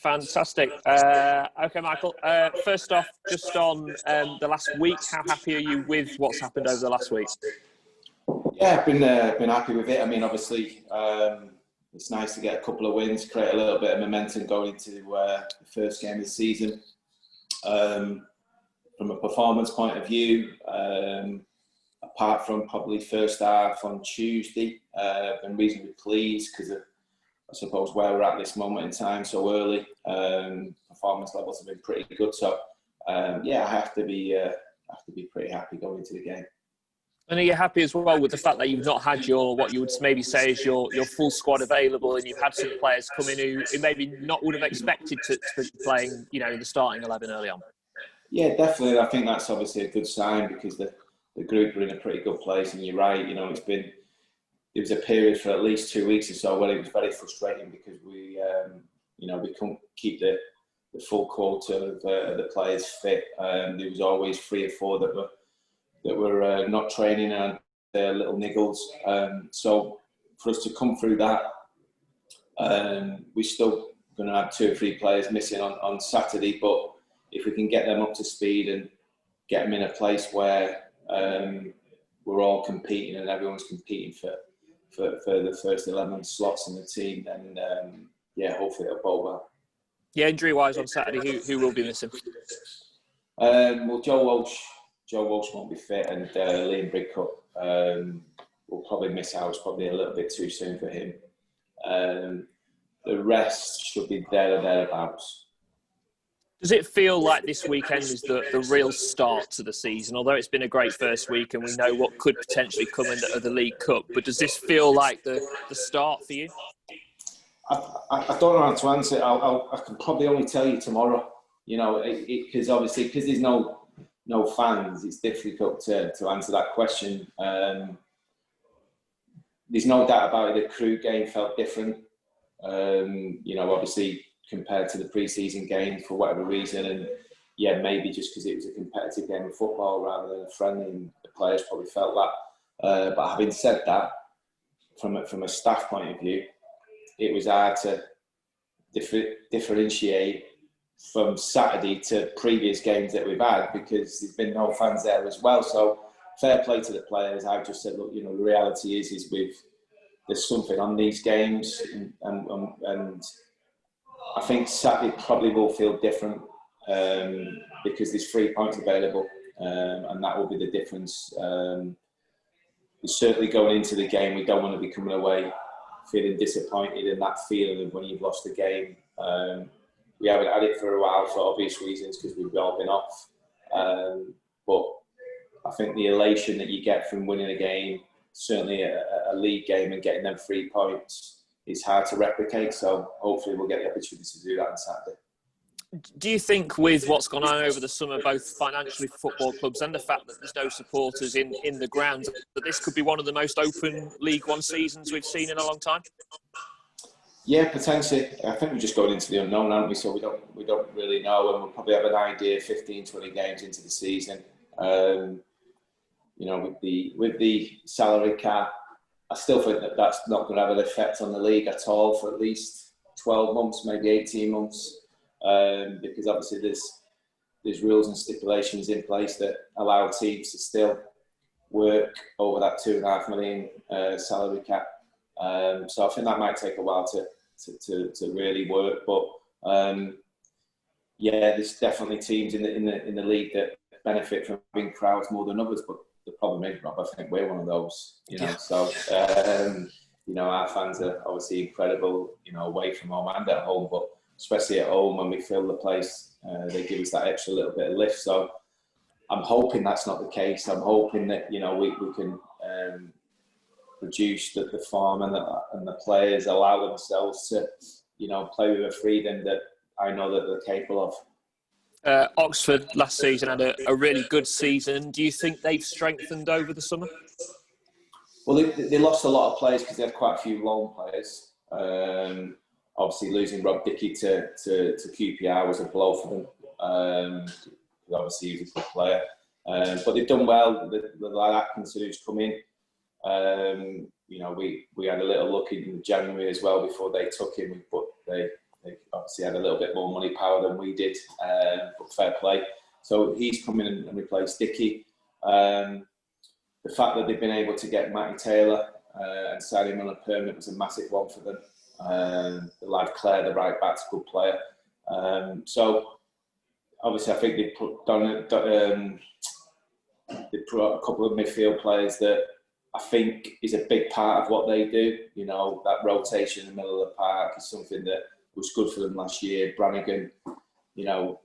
Fantastic. Okay, Michael. First off, just on the last week, how happy are you with what's happened over the last week? Yeah, I've been happy with it. I mean, obviously, it's nice to get a couple of wins, create a little bit of momentum going into the first game of the season. From a performance point of view, apart from probably first half on Tuesday, I've been reasonably pleased because of, I suppose, where we're at this moment in time so early. Performance levels have been pretty good, so yeah, I have to be pretty happy going into the game. And are you happy as well with the fact that you've not had your, what you would maybe say is your full squad available, and you've had some players come in who maybe not would have expected to be playing, you know, in the starting 11 early on? Yeah, definitely. I think that's obviously a good sign because the group are in a pretty good place. And you're right, you know, there was a period for at least 2 weeks or so where it was very frustrating because we couldn't keep the full quota of the players fit. There was always 3 or 4 that were not training and little niggles. So for us to come through that, we're still going to have 2 or 3 players missing on Saturday, but if we can get them up to speed and get them in a place where we're all competing and everyone's competing for the first 11 slots in the team, then yeah, hopefully it'll bode well. Yeah, injury-wise on Saturday, who will be missing? Well, Joe Walsh won't be fit, and Liam Bridcup will probably miss out. It's probably a little bit too soon for him. The rest should be there or thereabouts. Does it feel like this weekend is the real start to the season? Although it's been a great first week and we know what could potentially come in the League Cup, but does this feel like the start for you? I don't know how to answer it. I can probably only tell you tomorrow. You know, because obviously because there's no fans, it's difficult to answer that question. There's no doubt about it. The Crewe game felt different. You know, obviously compared to the pre-season game for whatever reason, and yeah, maybe just because it was a competitive game of football rather than a friendly, and the players probably felt that. But having said that, from a staff point of view, it was hard to differentiate from Saturday to previous games that we've had because there's been no fans there as well. So fair play to the players. I've just said, look, you know, the reality is there's something on these games, and I think Saturday probably will feel different because there's 3 points available, and that will be the difference. Certainly going into the game, we don't want to be coming away feeling disappointed, and that feeling of when you've lost the game. We haven't had it for a while for obvious reasons because we've all been off. But I think the elation that you get from winning a game, certainly a league game, and getting them 3 points, is hard to replicate. So hopefully we'll get the opportunity to do that on Saturday. Do you think with what's gone on over the summer, both financially for football clubs and the fact that there's no supporters in the ground, that this could be one of the most open League One seasons we've seen in a long time? Yeah, potentially. I think we're just going into the unknown, aren't we? So we don't really know, and we'll probably have an idea 15, 20 games into the season. You know, with the salary cap, I still think that that's not going to have an effect on the league at all for at least 12 months, maybe 18 months, because obviously there's rules and stipulations in place that allow teams to still work over that $2.5 million salary cap. So I think that might take a while to really work, but yeah, there's definitely teams in the league that benefit from having crowds more than others. But the problem is, Rob, I think we're one of those. You know, so you know, our fans are obviously incredible. You know, away from home and at home, but especially at home when we fill the place, they give us that extra little bit of lift. So I'm hoping that's not the case. I'm hoping that, you know, we can produce the form and the players allow themselves to, you know, play with a freedom that I know that they're capable of. Oxford last season had a really good season. Do you think they've strengthened over the summer? Well, they lost a lot of players because they had quite a few loan players. Obviously, losing Rob Dickey to QPR was a blow for them. Obviously, he was a good player. But they've done well. The lad Atkinson who's come in, you know, we had a little look in January as well before they took him, but they they obviously had a little bit more money power than we did, but fair play. So he's come in and replaced Dickey. The fact that they've been able to get Matty Taylor and sign him on a permit was a massive one for them. The lad Clare, the right back's a good player. So obviously I think they put a couple of midfield players that I think is a big part of what they do. You know, that rotation in the middle of the park is something that was good for them last year. Brannigan, you know,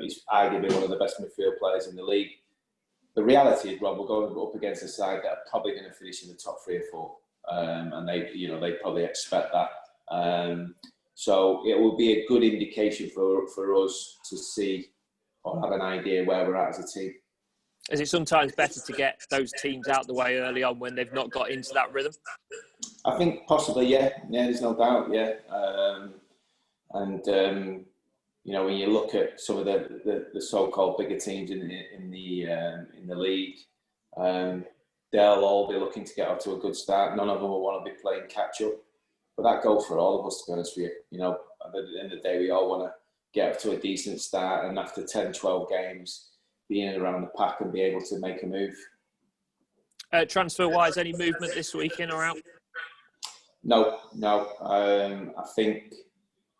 is arguably one of the best midfield players in the league. The reality is, Rob, we're going up against a side that are probably going to finish in the top 3 or 4, and they probably expect that. So it will be a good indication for us to see or have an idea where we're at as a team. Is it sometimes better to get those teams out the way early on when they've not got into that rhythm? I think possibly, yeah. There's no doubt, yeah. You know, when you look at some of the so-called bigger teams in the league, they'll all be looking to get off to a good start. None of them will want to be playing catch-up, but that goes for all of us, to be honest with you. You know, at the end of the day, we all want to get up to a decent start, and after 10, 12 games, be in and around the pack and be able to make a move. Transfer-wise, any movement this week in or out? No. I think,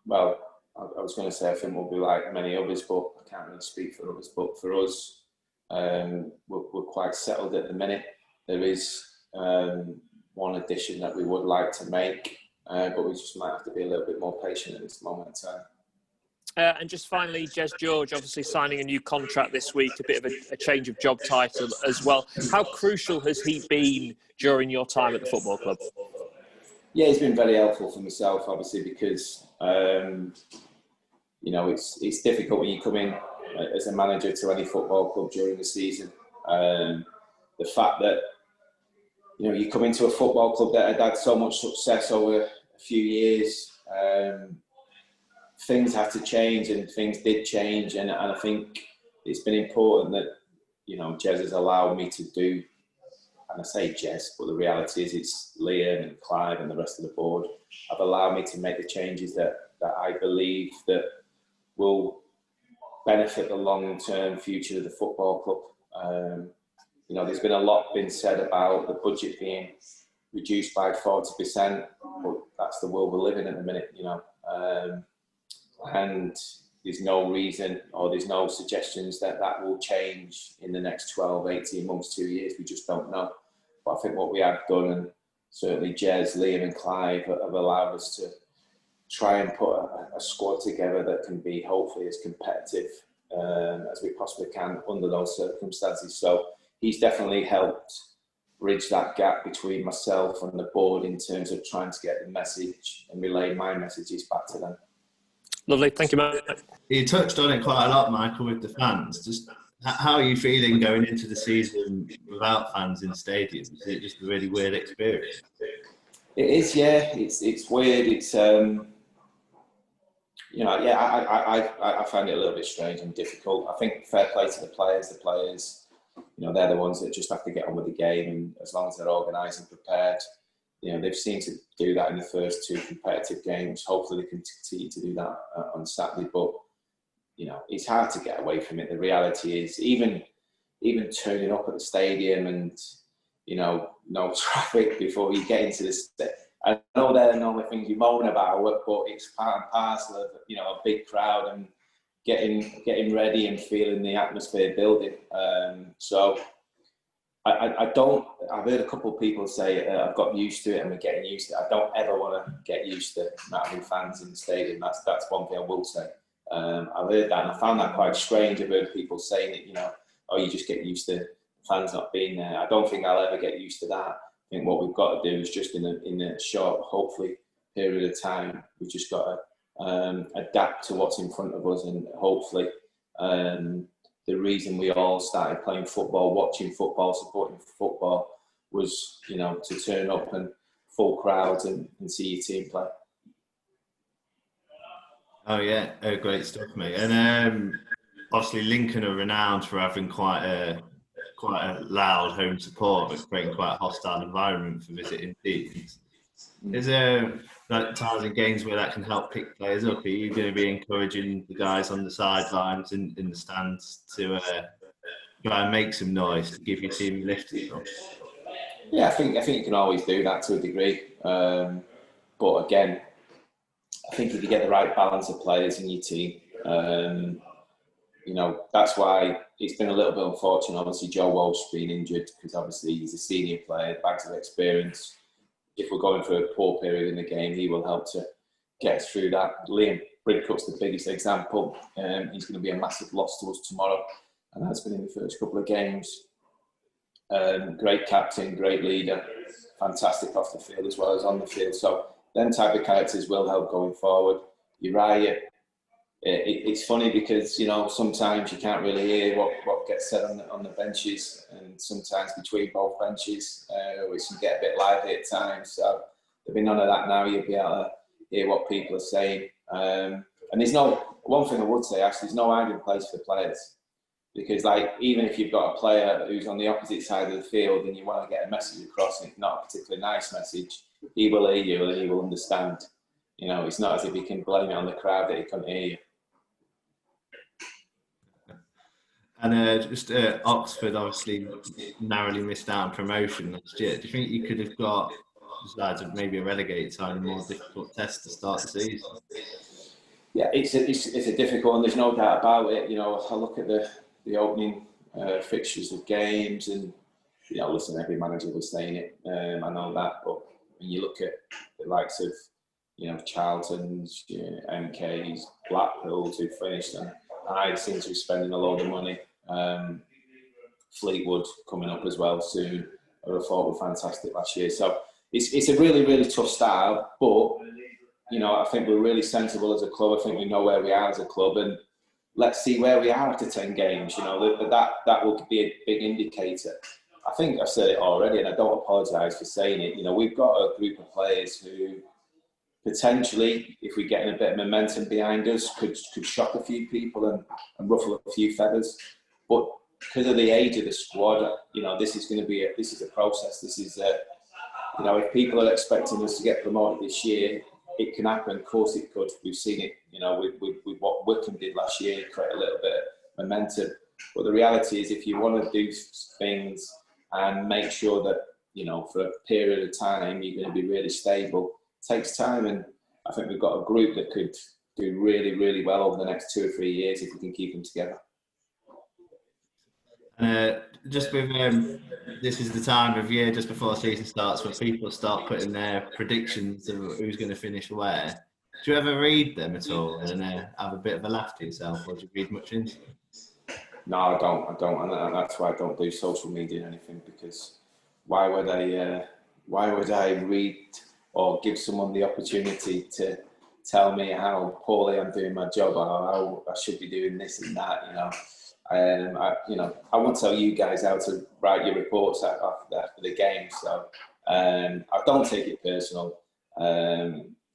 well, I was going to say I think we'll be like many others, but I can't really speak for others. But for us, we're quite settled at the minute. There is one addition that we would like to make, but we just might have to be a little bit more patient at this moment in time. And just finally, Jez George, obviously signing a new contract this week, a bit of a change of job title as well. How crucial has he been during your time at the football club? Yeah, he's been very helpful for myself, obviously, because you know, it's difficult when you come in as a manager to any football club during the season. The fact that, you know, you come into a football club that had so much success over a few years, things had to change, and things did change, and I think it's been important that, you know, Jez has allowed me to do, and I say Jez, but the reality is it's Liam and Clive and the rest of the board have allowed me to make the changes that I believe that will benefit the long-term future of the football club. You know, there's been a lot been said about the budget being reduced by 40%, but that's the world we're living in at the minute, you know. And there's no reason or there's no suggestions that will change in the next 12, 18 months, 2 years. We just don't know. But I think what we have done, and certainly Jez, Liam and Clive have allowed us to try and put a squad together that can be hopefully as competitive as we possibly can under those circumstances. So he's definitely helped bridge that gap between myself and the board in terms of trying to get the message and relay my messages back to them. Lovely, thank you, mate. You touched on it quite a lot, Michael, with the fans. Just how are you feeling going into the season without fans in stadiums? Is it just a really weird experience? It is, yeah. It's weird. It's you know, yeah. I find it a little bit strange and difficult. I think fair play to the players. The players, you know, they're the ones that just have to get on with the game, and as long as they're organised and prepared, you know, they've seemed to do that in the first 2 competitive games. Hopefully they can continue to do that on Saturday. But, you know, it's hard to get away from it. The reality is even turning up at the stadium and, you know, no traffic before you get into this. I know they're the only things you moan about, but it's part and parcel of, you know, a big crowd and getting ready and feeling the atmosphere building. So I've heard a couple of people say I've got used to it and we're getting used to it. I don't ever want to get used to not having fans in the stadium. That's one thing I will say. I've heard that and I found that quite strange. I've heard people saying that, you know, oh, you just get used to fans not being there. I don't think I'll ever get used to that. I think what we've got to do is just in a short, hopefully, period of time, we've just got to adapt to what's in front of us, and hopefully the reason we all started playing football, watching football, supporting football was, you know, to turn up and full crowds and see your team play. Oh yeah, great stuff, mate. And obviously Lincoln are renowned for having quite a loud home support, but creating quite a hostile environment for visiting teams. Is there like times in games where that can help pick players up? Are you going to be encouraging the guys on the sidelines in the stands to try and make some noise to give your team a lift and stuff? Yeah, I think you can always do that to a degree. But again, I think if you get the right balance of players in your team, you know, that's why it's been a little bit unfortunate. Obviously, Joe Walsh being injured because obviously he's a senior player, bags of experience. If we're going through a poor period in the game, he will help to get us through that. Liam Bridcut's the biggest example. He's going to be a massive loss to us tomorrow, and that's been in the first couple of games. Great captain, great leader, fantastic off the field as well as on the field. So them type of characters will help going forward. Uriah, it's funny because, you know, sometimes you can't really hear what gets said on the benches, and sometimes between both benches, which can get a bit lively at times. So there'll be none of that now. You'll be able to hear what people are saying. And there's one thing I would say, actually, there's no hiding place for players. Because, like, even if you've got a player who's on the opposite side of the field and you want to get a message across and it's not a particularly nice message, he will hear you and he will understand. You know, it's not as if he can blame it on the crowd that he can't hear you. And just Oxford obviously narrowly missed out on promotion last year. Do you think you could have got, besides maybe a relegated side, a more difficult test to start the season? Yeah, it's a difficult one. There's no doubt about it. You know, I look at the opening fixtures of games, and you know, listen, every manager was saying it. I know that, but when you look at the likes of, you know, Charlton's, MK's, Blackpool's who finished, and I seem to be spending a load of money. Fleetwood coming up as well soon, who I thought were fantastic last year. So it's a really, really tough start, but you know, I think we're really sensible as a club. I think we know where we are as a club, and let's see where we are after 10 games. You know, that will be a big indicator. I think I've said it already, and I don't apologise for saying it. You know, we've got a group of players who potentially, if we get a bit of momentum behind us, could shock a few people and ruffle a few feathers. But because of the age of the squad, you know, this is a process. This is you know, if people are expecting us to get promoted this year, it can happen. Of course it could. We've seen it, you know, with what Wickham did last year, create a little bit of momentum. But the reality is, if you want to do things and make sure that, you know, for a period of time, you're going to be really stable, it takes time. And I think we've got a group that could do really, really well over the next 2 or 3 years if we can keep them together. Just with this is the time of year just before the season starts when people start putting their predictions of who's going to finish where. Do you ever read them at all and have a bit of a laugh to yourself, or do you read much into them? No, I don't, and that's why I don't do social media or anything, because why would I read or give someone the opportunity to tell me how poorly I'm doing my job or how I should be doing this and that, you know? I won't tell you guys how to write your reports after the game, so I don't take it personal.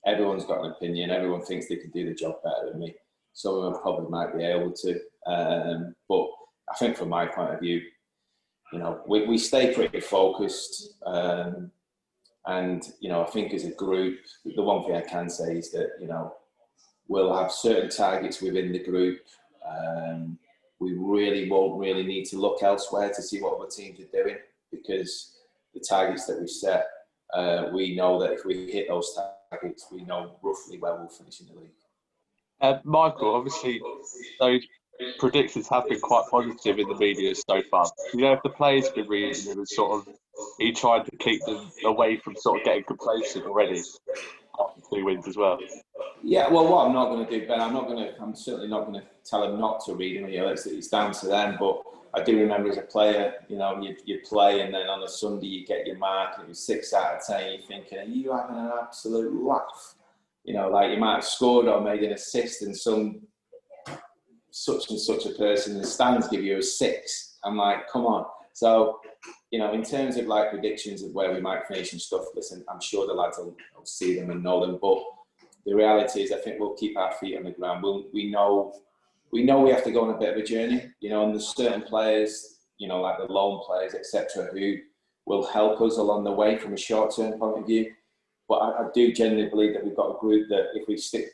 Everyone's got an opinion. Everyone thinks they can do the job better than me. Some of them probably might be able to, but I think from my point of view, you know, we stay pretty focused, and you know, I think as a group, the one thing I can say is that, you know, we'll have certain targets within the group. We really won't need to look elsewhere to see what other teams are doing, because the targets that we've set, we know that if we hit those targets, we know roughly where we'll finish in the league. Michael, obviously, those predictions have been quite positive in the media so far. You know, if the players have been reading them and sort of, are you trying to keep them away from sort of getting complacent already after 2 wins as well? Yeah, well, what I'm not going to do, Ben, I'm certainly not going to tell them not to read them. You know, it's down to them. But I do remember as a player, you know, you play, and then on a Sunday you get your mark, and it was 6 out of 10. You're thinking, are you having an absolute laugh? You know, like you might have scored or made an assist, and some such and such a person in the stands give you a 6. I'm like, come on. So, you know, in terms of like predictions of where we might finish and stuff, listen, I'm sure the lads will see them and know them, but the reality is, I think we'll keep our feet on the ground. We know we have to go on a bit of a journey, you know, and there's certain players, you know, like the loan players, etc., who will help us along the way from a short-term point of view. But I do genuinely believe that we've got a group that if we stick,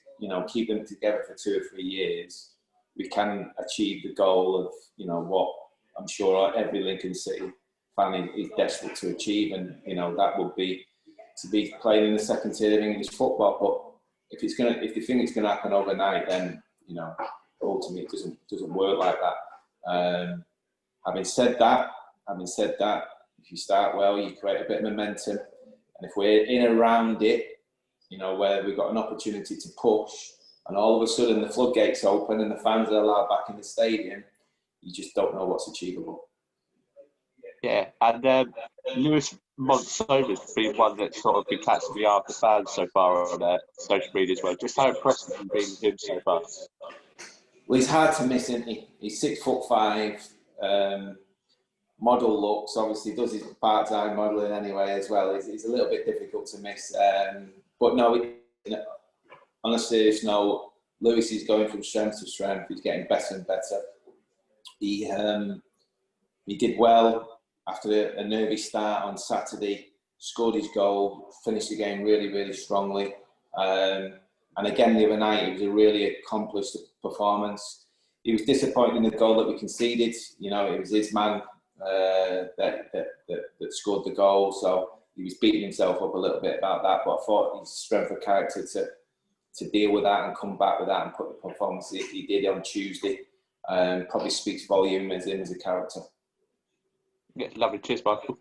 keep them together for 2 or 3 years, we can achieve the goal of, what I'm sure every Lincoln City fan is desperate to achieve. And, that would be to be playing in the second tier of English football. But if you think it's going to happen overnight, then, ultimately it doesn't work like that. Having said that, if you start well, you create a bit of momentum. And if we're in around it, where we've got an opportunity to push, and all of a sudden the floodgates open and the fans are allowed back in the stadium, you just don't know what's achievable. Yeah, and Lewis Montsoma's been one that's sort of been catching the eye of the fans so far on social media as well. Just how impressive have you been with him so far? Well, he's hard to miss, isn't he? He's 6'5", model looks. Obviously, does his part-time modelling anyway as well. He's a little bit difficult to miss. But no, on a serious note, Lewis is going from strength to strength. He's getting better and better. He did well after a nervy start on Saturday, scored his goal, finished the game really, really strongly. And again, the other night, it was a really accomplished performance. He was disappointed in the goal that we conceded. It was his man that scored the goal. So he was beating himself up a little bit about that. But I thought his strength of character to deal with that and come back with that and put the performance he did on Tuesday probably speaks volume as him as a character. Yeah, lovely. Cheers, Michael.